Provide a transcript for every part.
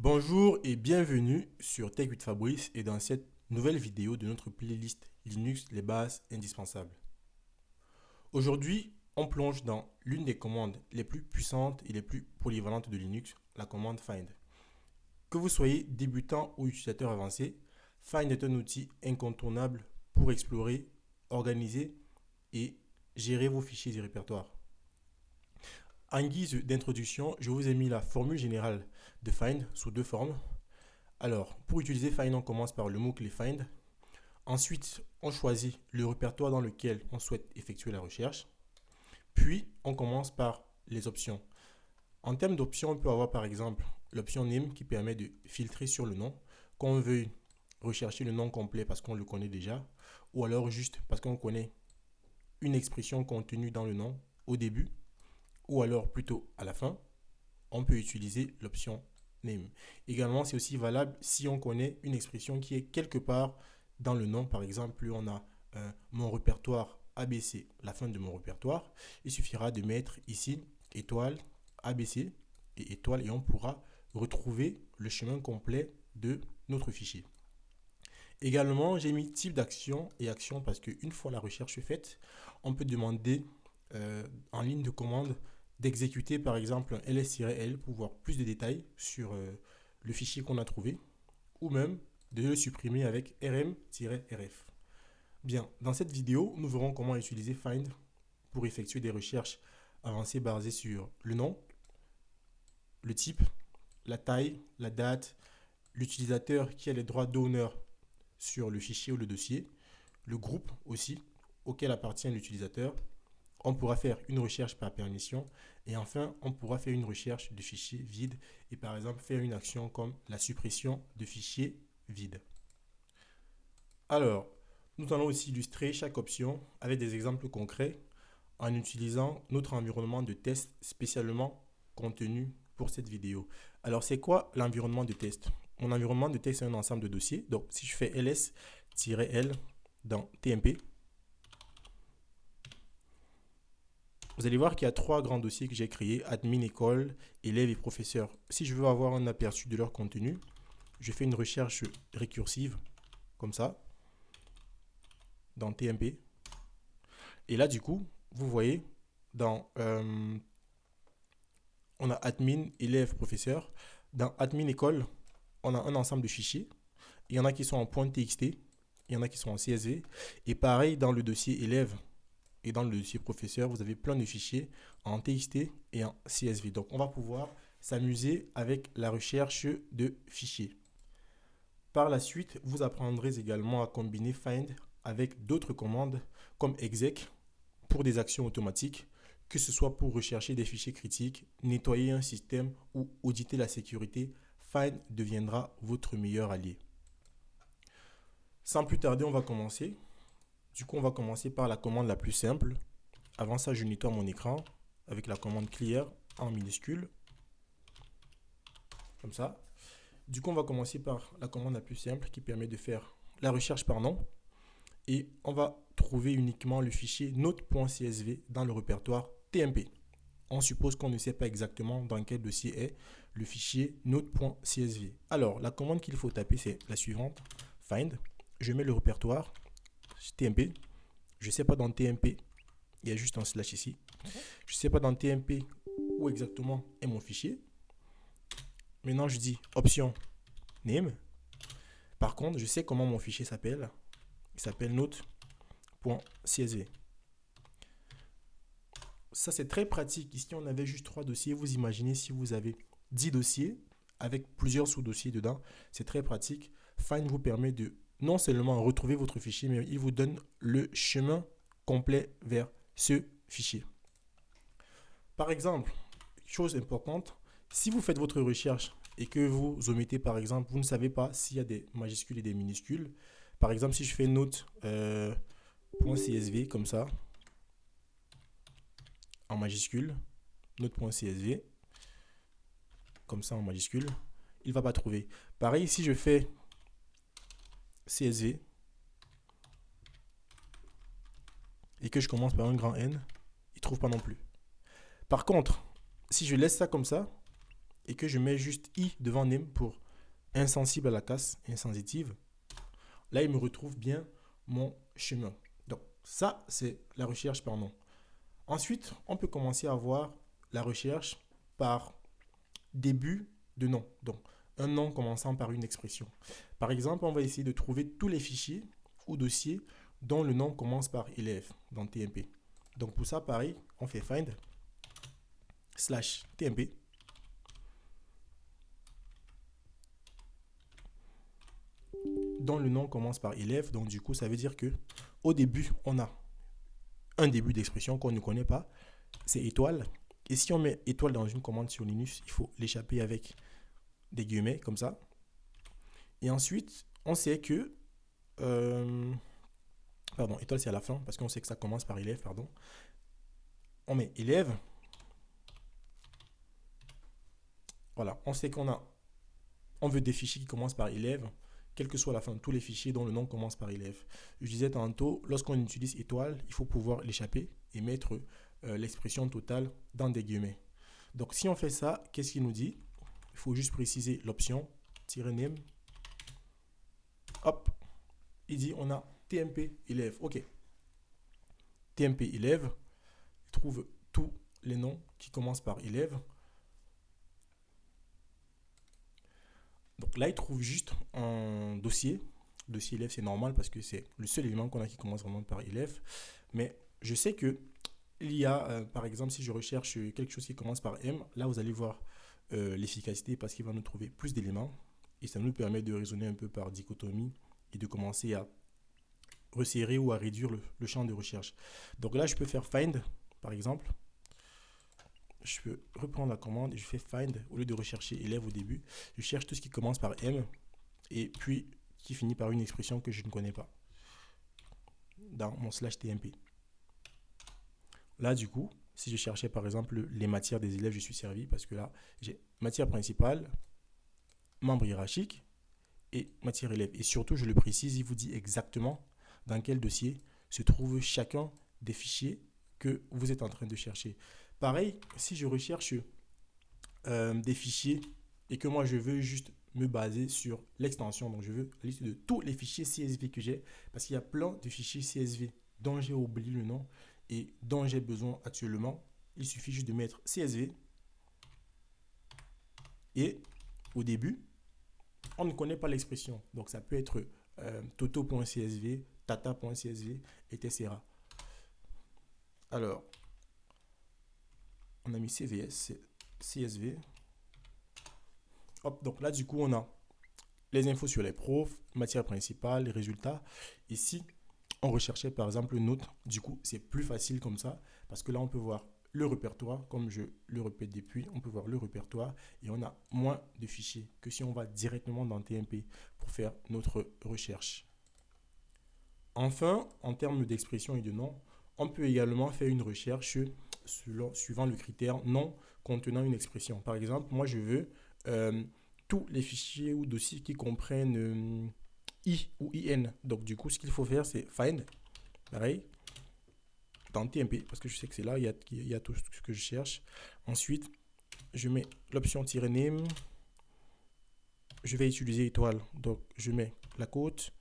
Bonjour et bienvenue sur Tech with Fabrice et dans cette nouvelle vidéo de notre playlist Linux, les bases indispensables. Aujourd'hui, on plonge dans l'une des commandes les plus puissantes et les plus polyvalentes de Linux, la commande find. Que vous soyez débutant ou utilisateur avancé, find est un outil incontournable pour explorer, organiser et gérer vos fichiers du répertoire. En guise d'introduction, je vous ai mis la formule générale de find sous deux formes. Alors, pour utiliser find, on commence par le mot-clé find. Ensuite, on choisit le répertoire dans lequel on souhaite effectuer la recherche. Puis, on commence par les options. En termes d'options, on peut avoir par exemple l'option name qui permet de filtrer sur le nom, qu'on veuille rechercher le nom complet parce qu'on le connaît déjà, ou alors juste parce qu'on connaît une expression contenue dans le nom au début, ou alors plutôt à la fin. On peut utiliser l'option name. Également, c'est aussi valable si on connaît une expression qui est quelque part dans le nom. Par exemple, on a mon répertoire ABC, la fin de mon répertoire. Il suffira de mettre ici étoile ABC et étoile et on pourra retrouver le chemin complet de notre fichier. Également, j'ai mis type d'action et action parce qu'une fois la recherche faite, on peut demander en ligne de commande d'exécuter par exemple un ls-l pour voir plus de détails sur le fichier qu'on a trouvé ou même de le supprimer avec rm-rf. Bien, dans cette vidéo, nous verrons comment utiliser find pour effectuer des recherches avancées basées sur le nom, le type, la taille, la date, l'utilisateur qui a les droits d'honneur sur le fichier ou le dossier, le groupe aussi auquel appartient l'utilisateur. On pourra faire une recherche par permission et enfin on pourra faire une recherche de fichiers vides et par exemple faire une action comme la suppression de fichiers vides. Alors, nous allons aussi illustrer chaque option avec des exemples concrets en utilisant notre environnement de test spécialement contenu pour cette vidéo. Alors, c'est quoi l'environnement de test? Mon environnement de test est un ensemble de dossiers. Donc, si je fais ls-l dans tmp, vous allez voir qu'il y a trois grands dossiers que j'ai créés, admin, école, élèves et professeurs. Si je veux avoir un aperçu de leur contenu, je fais une recherche récursive, comme ça, dans tmp. Et là, du coup, vous voyez, on a admin, élève, professeur. Dans admin, école, on a un ensemble de fichiers. Il y en a qui sont en .txt, il y en a qui sont en CSV. Et pareil, dans le dossier élève et dans le dossier professeur, vous avez plein de fichiers en TXT et en CSV. Donc, on va pouvoir s'amuser avec la recherche de fichiers. Par la suite, vous apprendrez également à combiner find avec d'autres commandes comme exec pour des actions automatiques, que ce soit pour rechercher des fichiers critiques, nettoyer un système ou auditer la sécurité. Find deviendra votre meilleur allié. Sans plus tarder, on va commencer. Du coup, on va commencer par la commande la plus simple. Avant ça, je nettoie mon écran avec la commande clear en minuscule. Comme ça. Du coup, on va commencer par la commande la plus simple qui permet de faire la recherche par nom. Et on va trouver uniquement le fichier note.csv dans le répertoire tmp. On suppose qu'on ne sait pas exactement dans quel dossier est le fichier note.csv. Alors, la commande qu'il faut taper, c'est la suivante. Find. Je mets le répertoire tmp. Je ne sais pas dans tmp. Il y a juste un slash ici. Je ne sais pas dans tmp où exactement est mon fichier. Maintenant, je dis option name. Par contre, je sais comment mon fichier s'appelle. Il s'appelle note.csv. Ça, c'est très pratique. Ici, on avait juste 3 dossiers. Vous imaginez si vous avez 10 dossiers avec plusieurs sous-dossiers dedans. C'est très pratique. Find vous permet de non seulement retrouver votre fichier, mais il vous donne le chemin complet vers ce fichier. Par exemple, chose importante, si vous faites votre recherche et que vous omettez, par exemple, vous ne savez pas s'il y a des majuscules et des minuscules. Par exemple, si je fais note.csv comme ça, en majuscule, note.csv, comme ça en majuscule, il ne va pas trouver. Pareil, si je fais CSV et que je commence par un grand N, il ne trouve pas non plus. Par contre, si je laisse ça comme ça et que je mets juste i devant name pour insensible à la casse, insensitive, là, il me retrouve bien mon chemin. Donc, ça, c'est la recherche par nom. Ensuite, on peut commencer à voir la recherche par début de nom. Donc, un nom commençant par une expression. Par exemple, on va essayer de trouver tous les fichiers ou dossiers dont le nom commence par élève dans TMP. Donc, pour ça, pareil, on fait find / TMP. Dont le nom commence par élève. Donc, du coup, ça veut dire que au début, on a un début d'expression qu'on ne connaît pas. C'est étoile. Et si on met étoile dans une commande sur Linux, il faut l'échapper avec des guillemets comme ça. Et ensuite, on sait que pardon, étoile c'est à la fin parce qu'on sait que ça commence par élève, pardon. On met élève. Voilà, on sait on veut des fichiers qui commencent par élève, quelle que soit la fin, tous les fichiers dont le nom commence par élève. Je disais tantôt, lorsqu'on utilise étoile, il faut pouvoir l'échapper et mettre l'expression totale dans des guillemets. Donc si on fait ça, qu'est-ce qu'il nous dit? Il faut juste préciser l'option -name. Hop, il dit on a TMP élève. Ok. TMP élève, il trouve tous les noms qui commencent par élève. Donc là, il trouve juste un dossier. Dossier élève, c'est normal parce que c'est le seul élément qu'on a qui commence vraiment par élève. Mais je sais que il y a, par exemple, si je recherche quelque chose qui commence par M, là, vous allez voir l'efficacité parce qu'il va nous trouver plus d'éléments. Et ça nous permet de raisonner un peu par dichotomie et de commencer à resserrer ou à réduire le champ de recherche. Donc là, je peux faire find, par exemple. Je peux reprendre la commande et je fais find. Au lieu de rechercher élève au début, je cherche tout ce qui commence par M et puis qui finit par une expression que je ne connais pas dans mon /tmp. Là, du coup, si je cherchais par exemple les matières des élèves, je suis servi parce que là, j'ai matière principale, membre hiérarchique et matière élève. Et surtout, je le précise, il vous dit exactement dans quel dossier se trouve chacun des fichiers que vous êtes en train de chercher. Pareil, si je recherche des fichiers et que moi je veux juste me baser sur l'extension, donc je veux la liste de tous les fichiers CSV que j'ai, parce qu'il y a plein de fichiers CSV dont j'ai oublié le nom et dont j'ai besoin actuellement. Il suffit juste de mettre CSV et au début, on ne connaît pas l'expression. Donc ça peut être toto.csv, tata.csv, etc. Alors, on a mis CVS, CSV. Hop, donc là, du coup, on a les infos sur les profs, matière principale, les résultats. Ici, on recherchait par exemple une note. Du coup, c'est plus facile comme ça parce que là, on peut voir le répertoire. Comme je le répète depuis, on peut voir le répertoire et on a moins de fichiers que si on va directement dans TMP pour faire notre recherche. Enfin, en termes d'expression et de nom, on peut également faire une recherche suivant le critère nom contenant une expression. Par exemple, moi, je veux tous les fichiers ou dossiers qui comprennent i ou in. Donc, du coup, ce qu'il faut faire, c'est find, pareil, dans TMP, parce que je sais que c'est là, il y a tout ce que je cherche. Ensuite, je mets l'option -name. Je vais utiliser étoile. Donc, je mets la côte.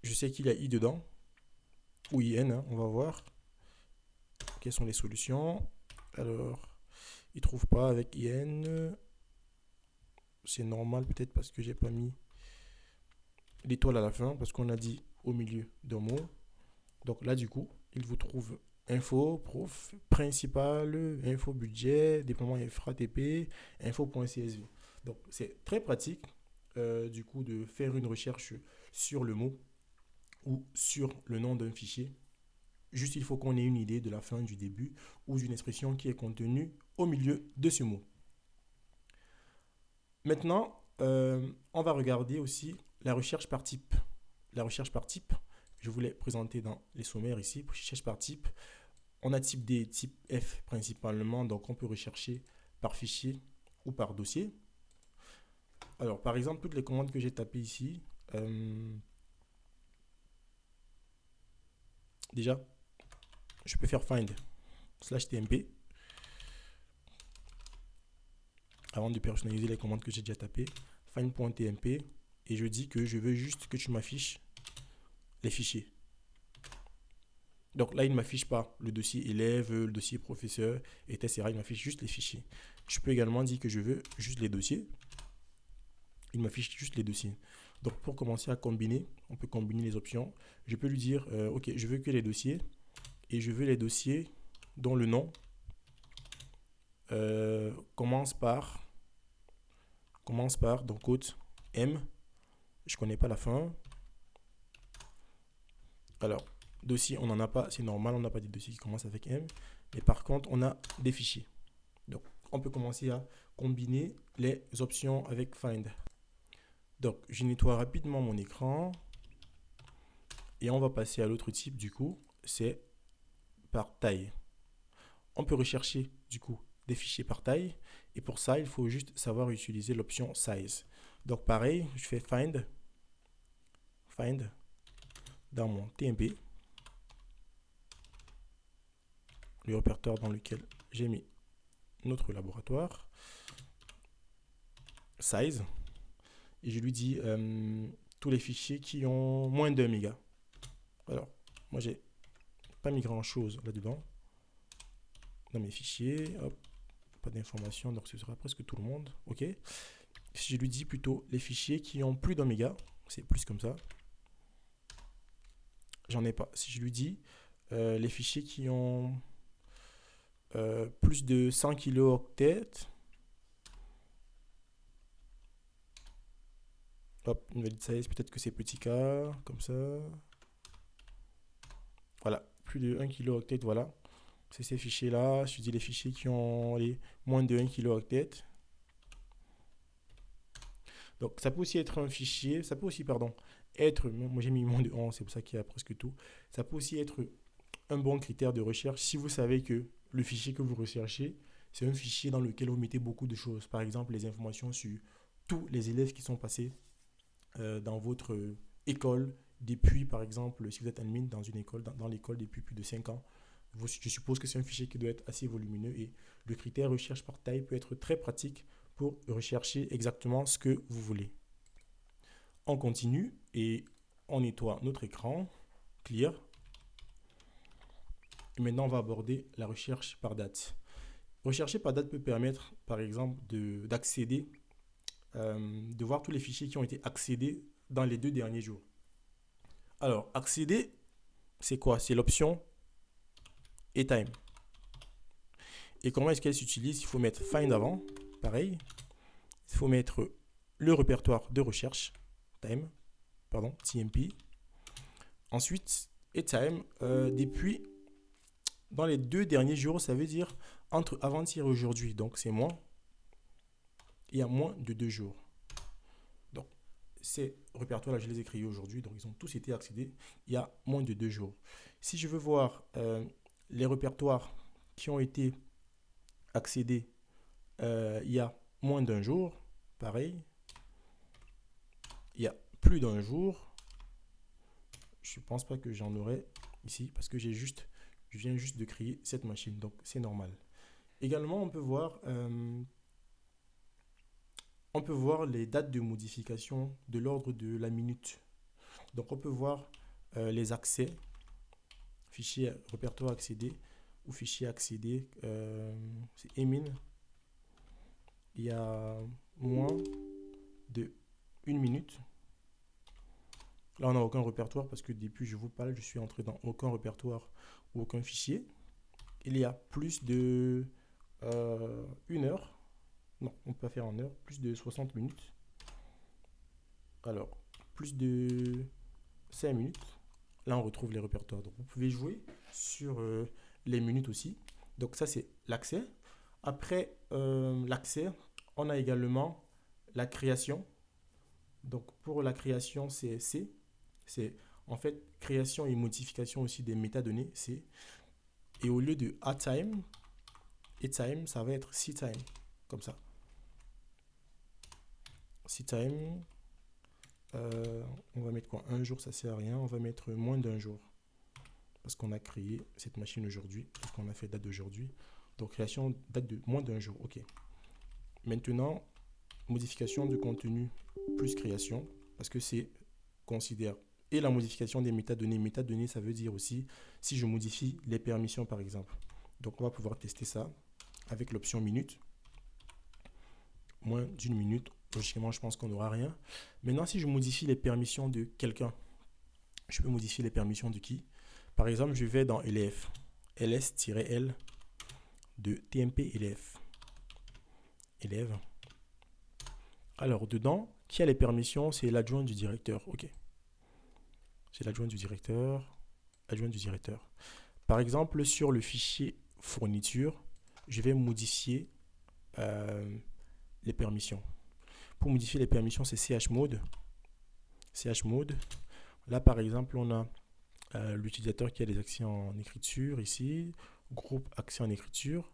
Je sais qu'il y a i dedans, ou in, hein, on va voir. Quelles sont les solutions? Alors, il ne trouve pas avec in. C'est normal peut-être parce que j'ai pas mis l'étoile à la fin, parce qu'on a dit au milieu d'un mot. Donc là, du coup, il vous trouve info, prof, principal, info budget, déploiement infra TP, info.csv. Donc c'est très pratique du coup de faire une recherche sur le mot ou sur le nom d'un fichier. Juste il faut qu'on ait une idée de la fin, du début ou d'une expression qui est contenue au milieu de ce mot. Maintenant, on va regarder aussi la recherche par type. La recherche par type, je vous l'ai présenté dans les sommaires ici. Pour recherche par type, on a type D, type F principalement, donc on peut rechercher par fichier ou par dossier. Alors, par exemple, toutes les commandes que j'ai tapées ici, déjà, je peux faire find /tmp. avant de personnaliser les commandes que j'ai déjà tapées, find.tmp, et je dis que je veux juste que tu m'affiches les fichiers. Donc là, il ne m'affiche pas le dossier élève, le dossier professeur, etc. Il m'affiche juste les fichiers. Je peux également dire que je veux juste les dossiers. Il m'affiche juste les dossiers. Donc pour commencer à combiner, on peut combiner les options. Je peux lui dire, ok, je veux que les dossiers, et je veux les dossiers dont le nom commence par donc code M. Je connais pas la fin. Alors, dossier, on n'en a pas, c'est normal, on n'a pas des dossiers qui commencent avec M. Mais par contre, on a des fichiers. Donc, on peut commencer à combiner les options avec Find. Donc, je nettoie rapidement mon écran. Et on va passer à l'autre type, du coup, c'est par taille. On peut rechercher, du coup, des fichiers par taille. Et pour ça, il faut juste savoir utiliser l'option Size. Donc, pareil, je fais Find dans mon TMP, le répertoire dans lequel j'ai mis notre laboratoire, Size, et je lui dis tous les fichiers qui ont moins d'1 méga. Alors, moi, j'ai pas mis grand chose là-dedans. Dans mes fichiers, hop, pas d'informations, donc ce sera presque tout le monde. Ok. Si je lui dis plutôt les fichiers qui ont plus d'1 méga, c'est plus comme ça. J'en ai pas. Si je lui dis les fichiers qui ont plus de 100 kilooctets, hop, une valide size, peut-être que c'est petit k, comme ça. Voilà, plus de 1 kilooctet, voilà. C'est ces fichiers-là. Je dis les fichiers qui ont les moins de 1 kilooctet. Donc, ça peut aussi être un fichier, ça peut aussi, pardon, être, moi j'ai mis moins de 11, c'est pour ça qu'il y a presque tout. Ça peut aussi être un bon critère de recherche si vous savez que le fichier que vous recherchez, c'est un fichier dans lequel vous mettez beaucoup de choses. Par exemple, les informations sur tous les élèves qui sont passés dans votre école depuis, par exemple, si vous êtes admin dans une école, dans l'école depuis plus de 5 ans. Je suppose que c'est un fichier qui doit être assez volumineux et le critère recherche par taille peut être très pratique pour rechercher exactement ce que vous voulez. On continue et on nettoie notre écran, clear. Et maintenant, on va aborder la recherche par date. Rechercher par date peut permettre, par exemple, d'accéder, de voir tous les fichiers qui ont été accédés dans les 2 derniers jours. Alors, accéder, c'est quoi? C'est l'option et time. Et comment est-ce qu'elle s'utilise? Il faut mettre find avant, pareil. Il faut mettre le répertoire de recherche, TMP. Ensuite, et time, depuis, dans les 2 derniers jours, ça veut dire entre avant-hier et aujourd'hui. Donc, c'est moins. Il y a moins de 2 jours. Donc, ces répertoires-là, je les ai créés aujourd'hui. Donc, ils ont tous été accédés il y a moins de 2 jours. Si je veux voir les répertoires qui ont été accédés il y a moins d'1 jour, pareil. Il y a plus d'1 jour. Je ne pense pas que j'en aurai ici parce que je viens juste de créer cette machine. Donc, c'est normal. Également, on peut voir les dates de modification de l'ordre de la minute. Donc, on peut voir les accès, fichier répertoire accédé ou fichier accédé. C'est emin. Il y a moins de 1 minute. Là, on n'a aucun répertoire parce que depuis je vous parle, je suis entré dans aucun répertoire ou aucun fichier. Il y a plus de 1 heure. Non, on peut pas faire en heure. Plus de 60 minutes. Alors, plus de 5 minutes. Là, on retrouve les répertoires. Donc, vous pouvez jouer sur les minutes aussi. Donc, ça, c'est l'accès. Après l'accès, on a également la création. Donc, pour la création, c'est C. C'est en fait création et modification aussi des métadonnées, C. Et au lieu de aTime, time, ça va être cTime, comme ça. cTime, on va mettre quoi? 1 jour, ça sert à rien. On va mettre moins d'1 jour. Parce qu'on a créé cette machine aujourd'hui, parce qu'on a fait date d'aujourd'hui. Donc création date de moins d'1 jour, ok. Maintenant, modification de contenu plus création, parce que c'est considère et la modification des métadonnées. Métadonnées, ça veut dire aussi si je modifie les permissions, par exemple. Donc, on va pouvoir tester ça avec l'option minute. Moins d'une minute, logiquement, je pense qu'on n'aura rien. Maintenant, si je modifie les permissions de quelqu'un, je peux modifier les permissions de qui? Par exemple, je vais dans élève, ls-l de tmp élève. Alors, dedans, qui a les permissions? C'est l'adjoint du directeur. OK. C'est l'adjoint du directeur. Adjoint du directeur. Par exemple, sur le fichier fourniture, je vais modifier les permissions. Pour modifier les permissions, c'est chmod. Chmod. Là, par exemple, on a l'utilisateur qui a des accès en écriture ici. Groupe accès en écriture.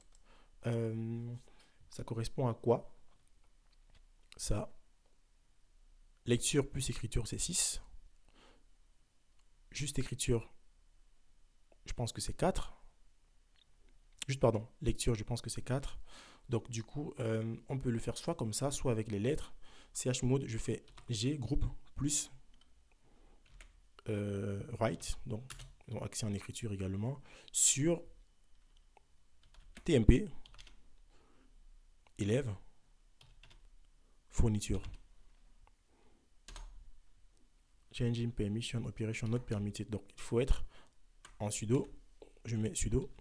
Ça correspond à quoi? Ça. Lecture plus écriture, c'est 6. Juste écriture, je pense que c'est 4. Juste, pardon, lecture, je pense que c'est 4. Donc, du coup, on peut le faire soit comme ça, soit avec les lettres. Chmod, je fais G, groupe, plus write, donc accès en écriture également, sur TMP, élève, fourniture. Changing permission, operation not permitted. Donc, il faut être en sudo. Je mets sudo,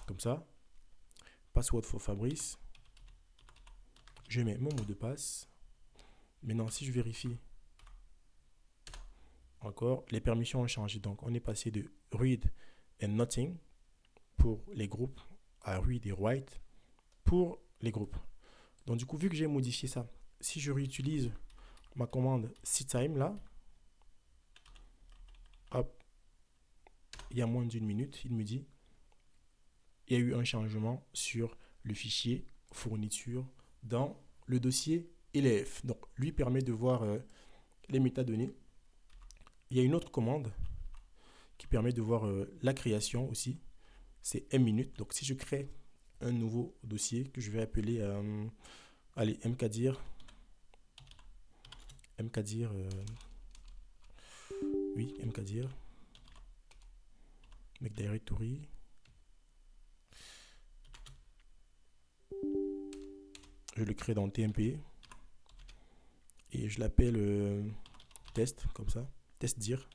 comme ça. Password for Fabrice. Je mets mon mot de passe. Maintenant, si je vérifie, encore, les permissions ont changé. Donc, on est passé de read and nothing pour les groupes à read et write pour les groupes. Donc, du coup, vu que j'ai modifié ça, si je réutilise ma commande ctime là, hop, il y a moins d'une minute, il me dit il y a eu un changement sur le fichier fourniture dans le dossier élève. Donc, lui permet de voir les métadonnées. Il y a une autre commande qui permet de voir la création aussi. C'est mminute. Donc, si je crée un nouveau dossier que je vais appeler allez, mkdir. Oui, mkdir. Make directory. Je le crée dans TMP. Et je l'appelle test, comme ça. Testdir.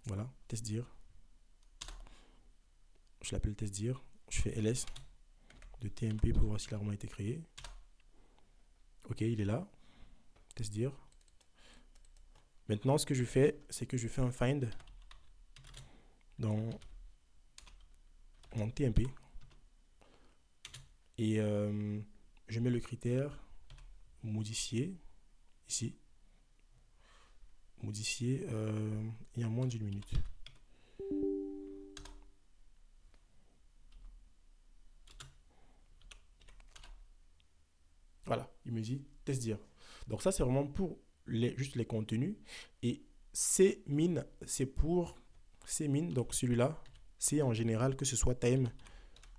Voilà, testdir. Je l'appelle testdir. Je fais ls de TMP pour voir s'il a vraiment été créé. Ok, il est là. Testdir. Maintenant, ce que je fais, c'est que je fais un find dans mon TMP. Et je mets le critère modifier ici. Modifier il y a moins d'une minute. Voilà, il me dit testdir. Donc ça, c'est vraiment pour juste les contenus. Et cmin, c'est pour cmin. Donc celui-là, c'est en général que ce soit time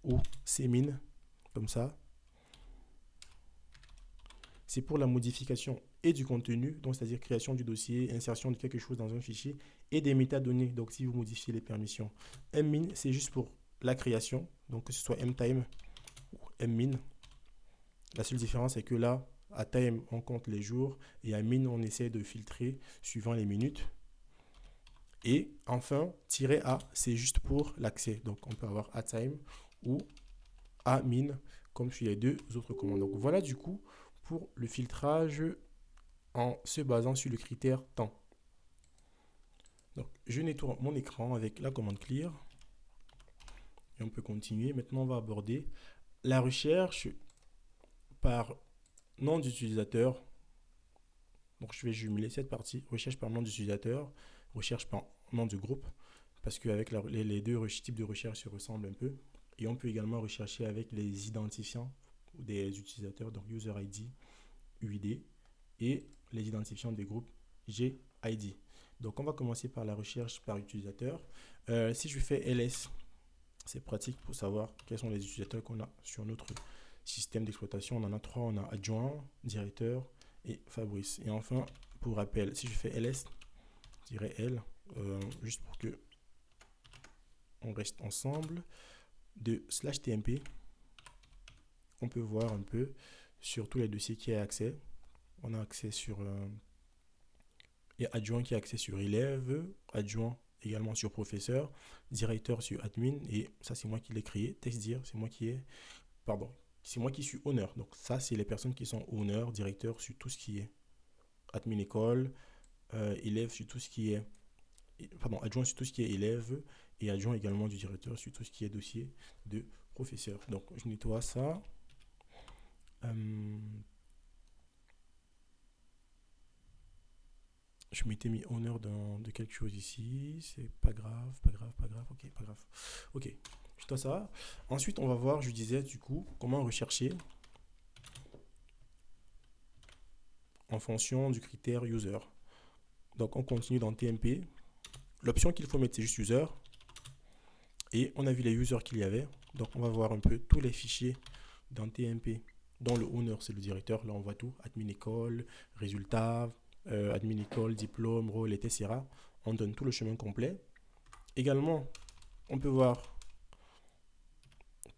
ou cmin, comme ça. C'est pour la modification et du contenu, donc c'est-à-dire création du dossier, insertion de quelque chose dans un fichier et des métadonnées. Donc si vous modifiez les permissions. Mmin, c'est juste pour la création, donc que ce soit mtime ou mmin. La seule différence, c'est que là, à time, on compte les jours et à min, on essaie de filtrer suivant les minutes. Et enfin, -a, c'est juste pour l'accès. Donc, on peut avoir à time ou à min, comme sur les deux autres commandes. Donc, voilà du coup pour le filtrage en se basant sur le critère temps. Donc, je nettoie mon écran avec la commande clear. Et on peut continuer. Maintenant, on va aborder la recherche par nom d'utilisateur. Donc, je vais jumeler cette partie. Recherche par nom d'utilisateur, recherche par nom de groupe. Parce qu'avec les deux types de recherche se ressemblent un peu. Et on peut également rechercher avec les identifiants des utilisateurs, donc user ID, UID, et les identifiants des groupes GID. Donc, on va commencer par la recherche par utilisateur. Si je fais ls C'est pratique pour savoir quels sont les utilisateurs qu'on a sur notre système d'exploitation. On en a trois, on a adjoint, directeur et Fabrice. Et enfin, pour rappel, si je fais ls-l, juste pour que on reste ensemble, de /tmp, on peut voir un peu sur tous les dossiers qui a accès. On a accès sur et adjoint qui a accès sur élève, adjoint également sur professeur, directeur sur admin, et ça c'est moi qui l'ai créé, textdir, c'est moi qui suis owner. Donc ça c'est les personnes qui sont owner, directeur sur tout ce qui est admin école, élève sur tout ce qui est, adjoint sur tout ce qui est élève, et adjoint également du directeur sur tout ce qui est dossier de professeur. Donc je nettoie ça. Je m'étais mis honneur de quelque chose ici. C'est pas grave. Ok, pas grave. Ok, je dois ça. Ensuite, on va voir, je disais, du coup, comment rechercher en fonction du critère user. Donc, on continue dans TMP. L'option qu'il faut mettre, c'est juste user. Et on a vu les users qu'il y avait. Donc, on va voir un peu tous les fichiers dans TMP. Dont le owner, c'est le directeur. Là, on voit tout. Admin école, résultats, admin école, diplôme, rôle, etc. On donne tout le chemin complet. Également, on peut voir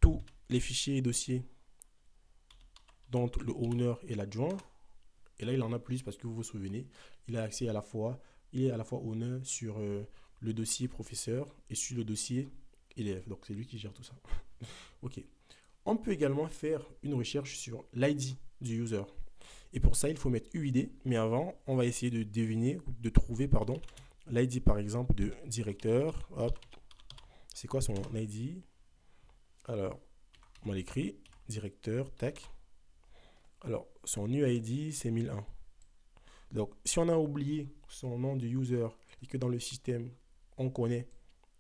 tous les fichiers et dossiers dont le owner est l'adjoint. Et là, il en a plus parce que vous vous souvenez, il a accès il est à la fois owner sur le dossier professeur et sur le dossier élève. Donc, c'est lui qui gère tout ça. Ok. On peut également faire une recherche sur l'ID du user. Et pour ça, il faut mettre UID. Mais avant, on va essayer de deviner, de trouver, l'ID par exemple de directeur. Hop. C'est quoi son ID? Alors, on l'écrit, directeur, tac. Alors, son UID, c'est 1001. Donc, si on a oublié son nom de user et que dans le système, on connaît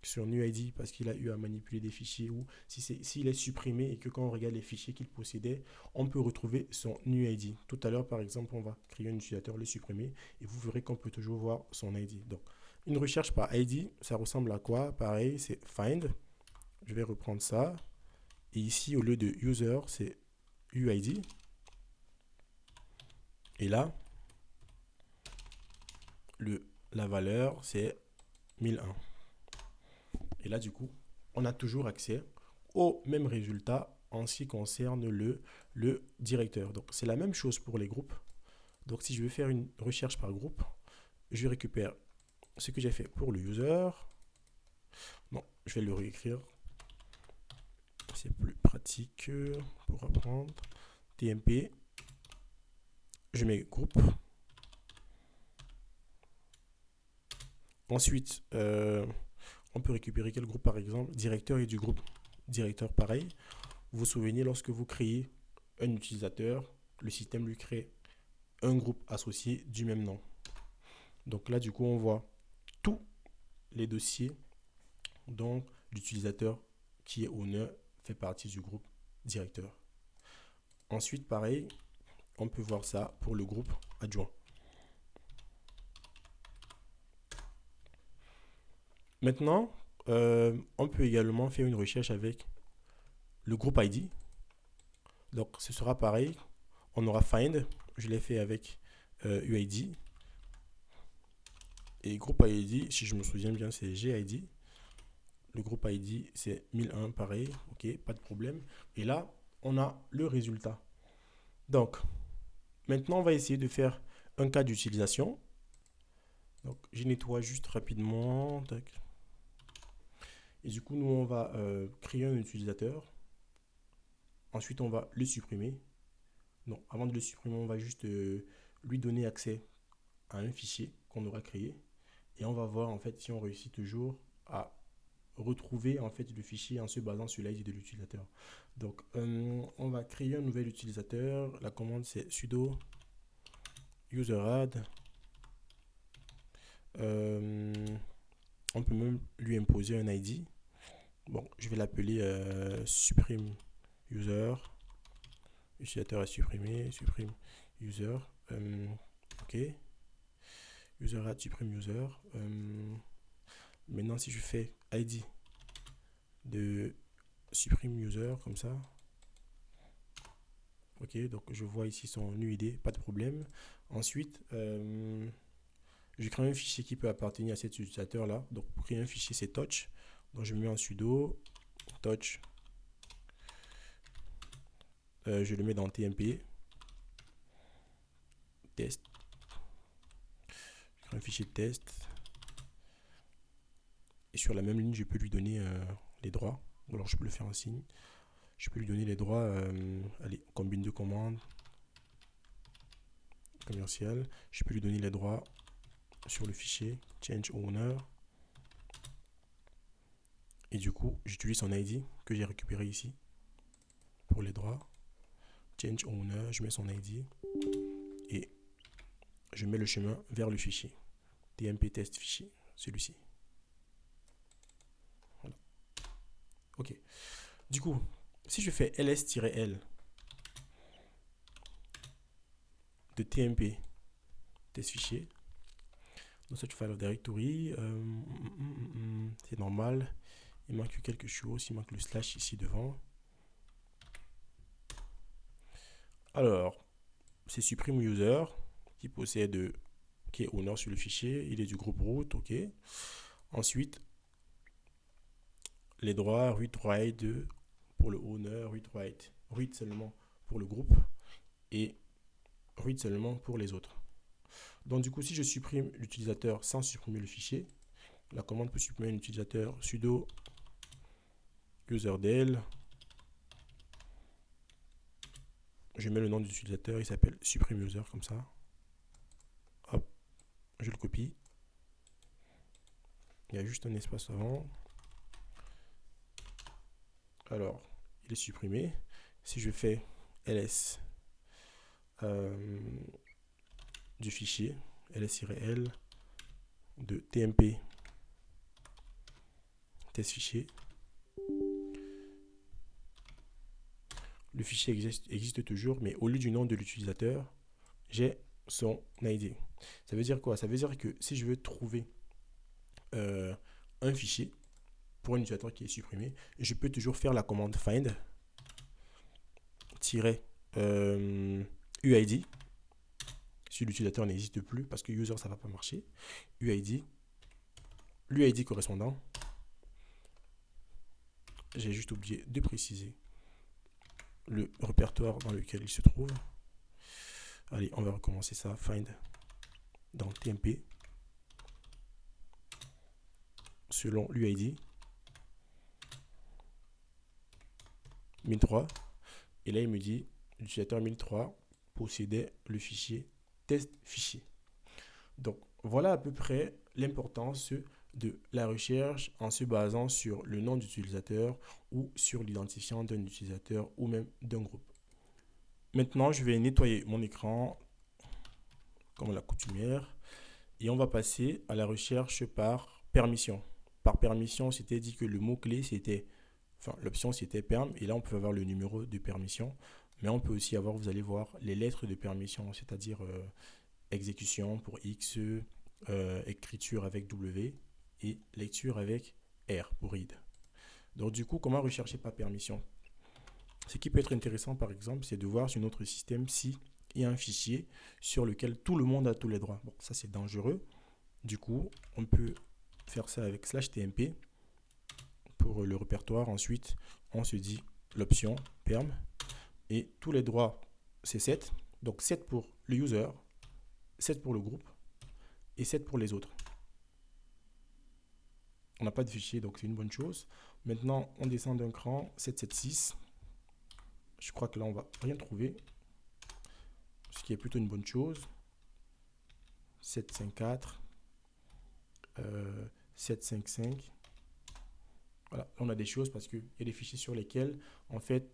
son UID parce qu'il a eu à manipuler des fichiers ou s'il est supprimé et que quand on regarde les fichiers qu'il possédait, on peut retrouver son UID. Tout à l'heure, par exemple, on va créer un utilisateur, le supprimer et vous verrez qu'on peut toujours voir son ID. Donc, une recherche par ID, ça ressemble à quoi? Pareil, c'est find. Je vais reprendre ça. Et ici, au lieu de user, c'est UID. Et là, la valeur, c'est 1001. Et là, du coup, on a toujours accès au même résultat en ce qui concerne le directeur. Donc, c'est la même chose pour les groupes. Donc, si je veux faire une recherche par groupe, je récupère ce que j'ai fait pour le user. Non, je vais le réécrire. C'est plus pratique pour apprendre. TMP. Je mets groupe. Ensuite, on peut récupérer quel groupe par exemple? Directeur et du groupe. Directeur, pareil. Vous vous souvenez, lorsque vous créez un utilisateur, le système lui crée un groupe associé du même nom. Donc là, du coup, on voit tous les dossiers dont l'utilisateur qui est owner fait partie du groupe directeur. Ensuite, pareil, on peut voir ça pour le groupe adjoint. Maintenant, on peut également faire une recherche avec le groupe ID. Donc, ce sera pareil. On aura find. Je l'ai fait avec UID. Et groupe ID, si je me souviens bien, c'est GID. Le groupe ID, c'est 1001, pareil. Ok, pas de problème. Et là, on a le résultat. Donc, maintenant, on va essayer de faire un cas d'utilisation. Donc, je nettoie juste rapidement. Tac. Et du coup, nous, on va créer un utilisateur. Ensuite, on va le supprimer. Non, avant de le supprimer, on va juste lui donner accès à un fichier qu'on aura créé. Et on va voir en fait si on réussit toujours à retrouver en fait le fichier en se basant sur l'ID de l'utilisateur. Donc, on va créer un nouvel utilisateur. La commande, c'est sudo useradd. On peut même lui imposer un ID. Bon, je vais l'appeler supprime user. Utilisateur à supprimer, supprime user. Ok. Useradd supprime user. Maintenant, si je fais ID de supprime user comme ça. Ok, donc je vois ici son UID, pas de problème. Ensuite, je crée un fichier qui peut appartenir à cet utilisateur là. Donc pour créer un fichier, c'est touch. Donc je mets en sudo touch. Je le mets dans tmp test. Je crée un fichier de test. Et sur la même ligne, je peux lui donner les droits. Alors je peux le faire en signe. Je peux lui donner les droits. Allez, combine de commandes. Commercial. Je peux lui donner les droits sur le fichier change owner. Et du coup, j'utilise son ID que j'ai récupéré ici pour les droits. Change owner, je mets son ID et je mets le chemin vers le fichier. tmp test fichier, celui-ci. Voilà. Ok. Du coup, si je fais ls-l de tmp test fichier, dans cette file of directory, c'est normal. Il manque quelque chose, il manque le slash ici devant. Alors, c'est supprime user qui possède, qui est owner sur le fichier, il est du groupe root, ok. Ensuite, les droits read write pour le owner, read seulement pour le groupe et read seulement pour les autres. Donc du coup, si je supprime l'utilisateur sans supprimer le fichier, la commande peut supprimer l'utilisateur sudo userdel. Je mets le nom de l'utilisateur, il s'appelle supprime user comme ça. Hop, je le copie. Il y a juste un espace avant. Alors, il est supprimé. Si je fais ls du fichier, ls-l de tmp test fichier, le fichier existe toujours, mais au lieu du nom de l'utilisateur, j'ai son ID. Ça veut dire quoi? Ça veut dire que si je veux trouver un fichier pour un utilisateur qui est supprimé, je peux toujours faire la commande find UID si l'utilisateur n'existe plus, parce que user ça va pas marcher. UID, l'UID correspondant. J'ai juste oublié de préciser le répertoire dans lequel il se trouve. Allez, on va recommencer ça. Find dans tmp selon l'UID 1003. Et là, il me dit l'utilisateur 1003 possédait le fichier test fichier. Donc, voilà à peu près l'importance de la recherche en se basant sur le nom d'utilisateur ou sur l'identifiant d'un utilisateur ou même d'un groupe. Maintenant, je vais nettoyer mon écran comme à l'accoutumère et on va passer à la recherche par permission. Par permission, c'était dit que le mot-clé, c'était, l'option c'était perm et là on peut avoir le numéro de permission, mais on peut aussi avoir, vous allez voir, les lettres de permission, c'est-à-dire exécution pour X, écriture avec W et lecture avec R pour read. Donc du coup, comment rechercher par permission? Ce qui peut être intéressant par exemple, c'est de voir sur notre système si il y a un fichier sur lequel tout le monde a tous les droits. Bon, ça c'est dangereux. Du coup, on peut faire ça avec /tmp pour le répertoire. Ensuite, on se dit l'option perm et tous les droits c'est 7. Donc 7 pour le user, 7 pour le groupe et 7 pour les autres. On n'a pas de fichier, donc c'est une bonne chose. Maintenant, on descend d'un cran, 776. Je crois que là, on va rien trouver, ce qui est plutôt une bonne chose. 754, 755. Voilà, on a des choses parce qu'il y a des fichiers sur lesquels, en fait,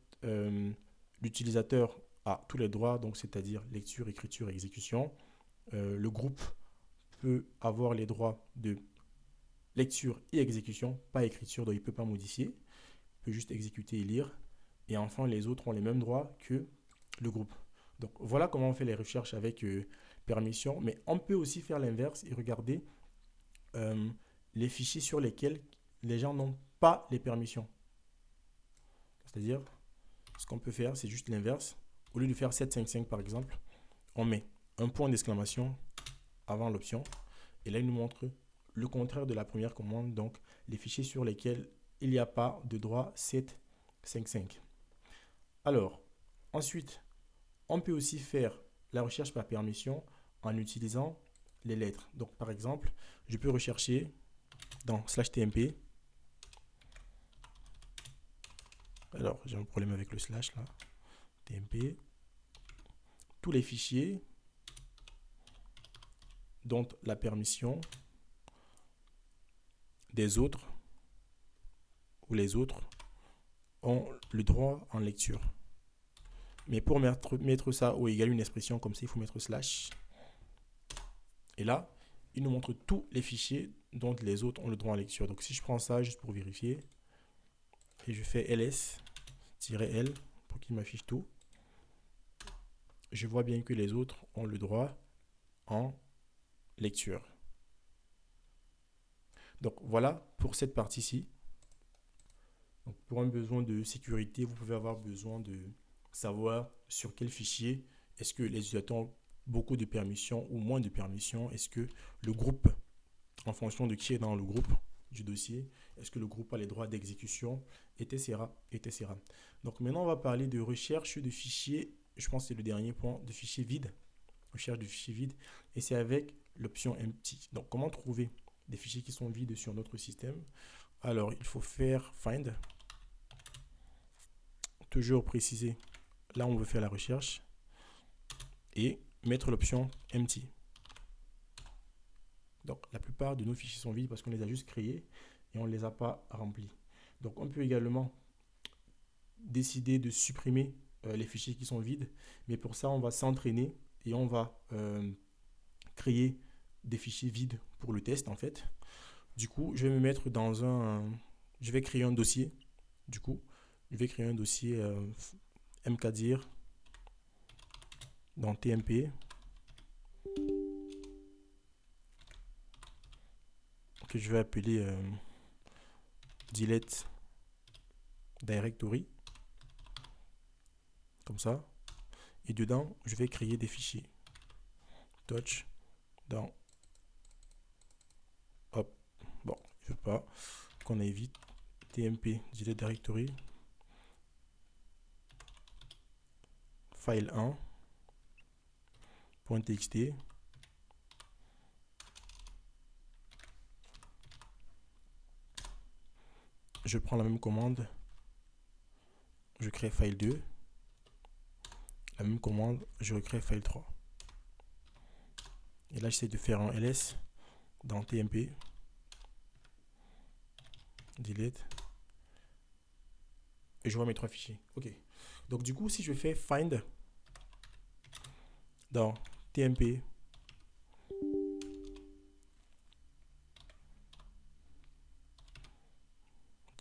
l'utilisateur a tous les droits, donc c'est-à-dire lecture, écriture, exécution. Le groupe peut avoir les droits de lecture et exécution, pas écriture, donc il ne peut pas modifier. Il peut juste exécuter et lire. Et enfin, les autres ont les mêmes droits que le groupe. Donc voilà comment on fait les recherches avec permission, mais on peut aussi faire l'inverse et regarder les fichiers sur lesquels les gens n'ont pas les permissions. C'est-à-dire, ce qu'on peut faire, c'est juste l'inverse. Au lieu de faire 755 par exemple, on met un point d'exclamation avant l'option. Et là, il nous montre le contraire de la première commande, donc les fichiers sur lesquels il n'y a pas de droit 755. Alors, ensuite, on peut aussi faire la recherche par permission en utilisant les lettres. Donc, par exemple, je peux rechercher dans /tmp. Alors, j'ai un problème avec le slash là. tmp. Tous les fichiers dont la permission des autres ou les autres ont le droit en lecture. Mais pour mettre ça ou égaler une expression comme ça, il faut mettre slash. Et là, il nous montre tous les fichiers dont les autres ont le droit en lecture. Donc si je prends ça juste pour vérifier, et je fais ls-l pour qu'il m'affiche tout, je vois bien que les autres ont le droit en lecture. Donc voilà pour cette partie-ci. Donc pour un besoin de sécurité, vous pouvez avoir besoin de savoir sur quel fichier est-ce que les utilisateurs ont beaucoup de permissions ou moins de permissions. Est-ce que le groupe, en fonction de qui est dans le groupe du dossier, est-ce que le groupe a les droits d'exécution, etc., etc. Donc maintenant, on va parler de recherche de fichiers. Je pense que c'est le dernier point, de fichiers vides. Recherche de fichiers vides. Et c'est avec l'option empty. Donc comment trouver des fichiers qui sont vides sur notre système? Alors, il faut faire find. Toujours préciser là où on veut faire la recherche. Et mettre l'option empty. Donc, la plupart de nos fichiers sont vides parce qu'on les a juste créés et on ne les a pas remplis. Donc, on peut également décider de supprimer les fichiers qui sont vides. Mais pour ça, on va s'entraîner et on va créer des fichiers vides pour le test, en fait. Du coup, je vais me mettre dans un... Je vais créer un dossier. Du coup, je vais créer un dossier mkdir dans tmp. Que je vais appeler delete directory. Comme ça. Et dedans, je vais créer des fichiers. Touch dans... Hop. Bon, je veux pas qu'on évite. tmp delete directory. File 1. .txt. Je prends la même commande. Je crée file 2. La même commande, je recrée file 3. Et là, j'essaie de faire un ls dans tmp. Delete. Et je vois mes trois fichiers. OK. Donc, du coup, si je fais find dans tmp,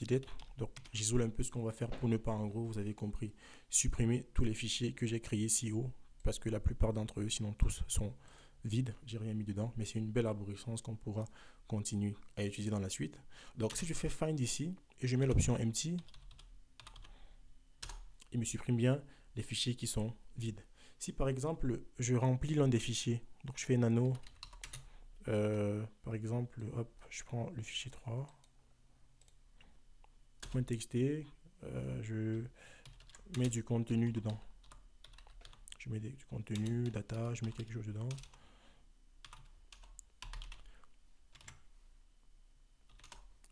delete. Donc, j'isole un peu ce qu'on va faire pour ne pas, en gros, vous avez compris, supprimer tous les fichiers que j'ai créés si haut, parce que la plupart d'entre eux, sinon tous, sont vides. J'ai rien mis dedans, mais c'est une belle arborescence qu'on pourra continuer à utiliser dans la suite. Donc, si je fais find ici et je mets l'option empty, il me supprime bien les fichiers qui sont vides. Si par exemple, je remplis l'un des fichiers, donc je fais nano, par exemple, hop, je prends le fichier 3. .txt, je mets du contenu dedans. Je mets du contenu, data, je mets quelque chose dedans.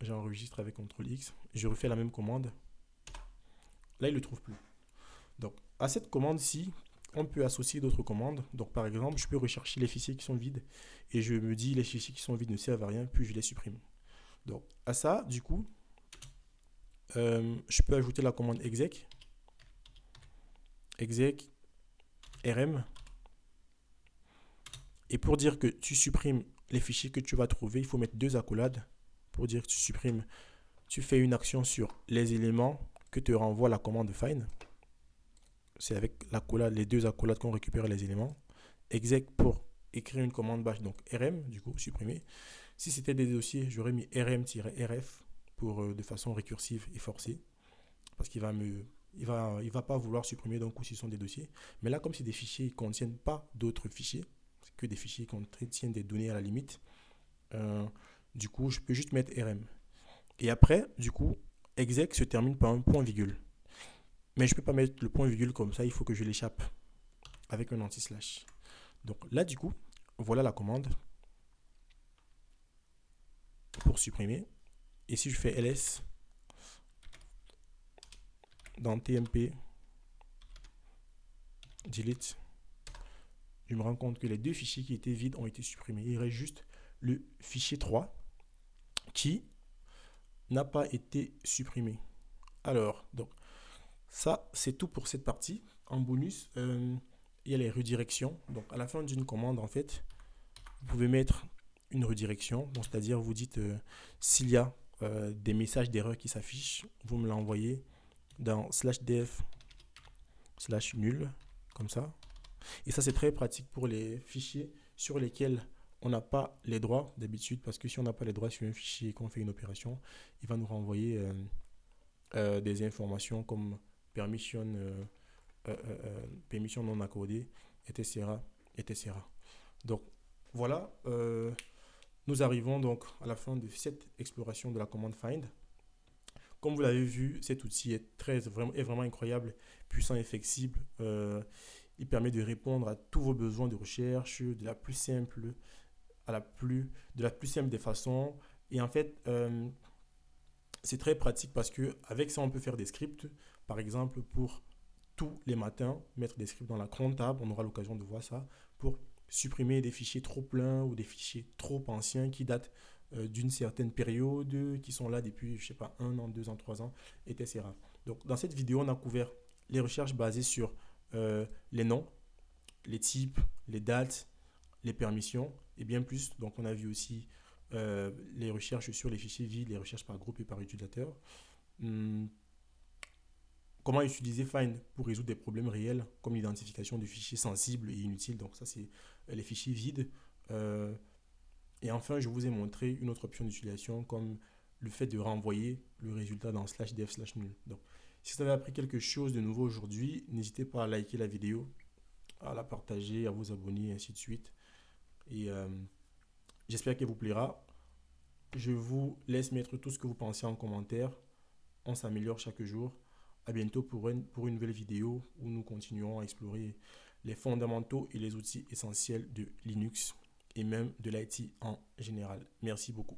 J'enregistre avec CTRL-X. Je refais la même commande. Là, il ne le trouve plus. Donc, à cette commande-ci, on peut associer d'autres commandes. Donc, par exemple, je peux rechercher les fichiers qui sont vides. Et je me dis, les fichiers qui sont vides ne servent à rien, puis je les supprime. Donc, à ça, du coup, je peux ajouter la commande exec rm, et pour dire que tu supprimes les fichiers que tu vas trouver, il faut mettre deux accolades pour dire que tu supprimes. Tu fais une action sur les éléments que te renvoie la commande find. C'est avec l'accolade, les deux accolades qu'on récupère les éléments. Exec pour écrire une commande bash, donc rm, du coup supprimer. Si c'était des dossiers, j'aurais mis rm-rf pour de façon récursive et forcée. parce il va pas vouloir supprimer d'un coup si ce sont des dossiers. Mais là, comme c'est des fichiers qui ne contiennent pas d'autres fichiers, c'est que des fichiers qui contiennent des données à la limite, euh, du coup, je peux juste mettre RM. Et après, du coup, exec se termine par un point virgule. Mais je ne peux pas mettre le point virgule comme ça, il faut que je l'échappe avec un anti-slash. Donc là, du coup, voilà la commande pour supprimer. Et si je fais ls dans tmp delete, je me rends compte que les deux fichiers qui étaient vides ont été supprimés. Il reste juste le fichier 3 qui n'a pas été supprimé. Alors, donc, ça, c'est tout pour cette partie. En bonus, il y a les redirections. Donc, à la fin d'une commande, en fait, vous pouvez mettre une redirection. Donc, c'est-à-dire, vous dites s'il y a des messages d'erreur qui s'affichent, vous me l'envoyez dans /def /nul, comme ça. Et ça, c'est très pratique pour les fichiers sur lesquels on n'a pas les droits d'habitude, parce que si on n'a pas les droits sur un fichier et qu'on fait une opération, il va nous renvoyer des informations comme permission, permission non accordée, etc., etc. Donc, voilà, nous arrivons donc à la fin de cette exploration de la commande find. Comme vous l'avez vu, cet outil est vraiment incroyable, puissant et flexible. Il permet de répondre à tous vos besoins de recherche de la plus simple de la plus simple des façons. Et en fait, c'est très pratique parce que avec ça, on peut faire des scripts. Par exemple, pour tous les matins, mettre des scripts dans la grande table, on aura l'occasion de voir ça, pour supprimer des fichiers trop pleins ou des fichiers trop anciens qui datent d'une certaine période, qui sont là depuis, je sais pas, 1 an, 2 ans, 3 ans, etc. Donc, dans cette vidéo, on a couvert les recherches basées sur les noms, les types, les dates, les permissions et bien plus. Donc, on a vu aussi les recherches sur les fichiers vides, les recherches par groupe et par utilisateur. Comment utiliser Find pour résoudre des problèmes réels comme l'identification de fichiers sensibles et inutiles. Donc, ça, c'est les fichiers vides. Et enfin, je vous ai montré une autre option d'utilisation comme le fait de renvoyer le résultat dans /def/nul. Donc, si vous avez appris quelque chose de nouveau aujourd'hui, n'hésitez pas à liker la vidéo, à la partager, à vous abonner, et ainsi de suite. Et j'espère qu'elle vous plaira. Je vous laisse mettre tout ce que vous pensez en commentaire. On s'améliore chaque jour. À bientôt pour une nouvelle vidéo où nous continuerons à explorer les fondamentaux et les outils essentiels de Linux et même de l'IT en général. Merci beaucoup.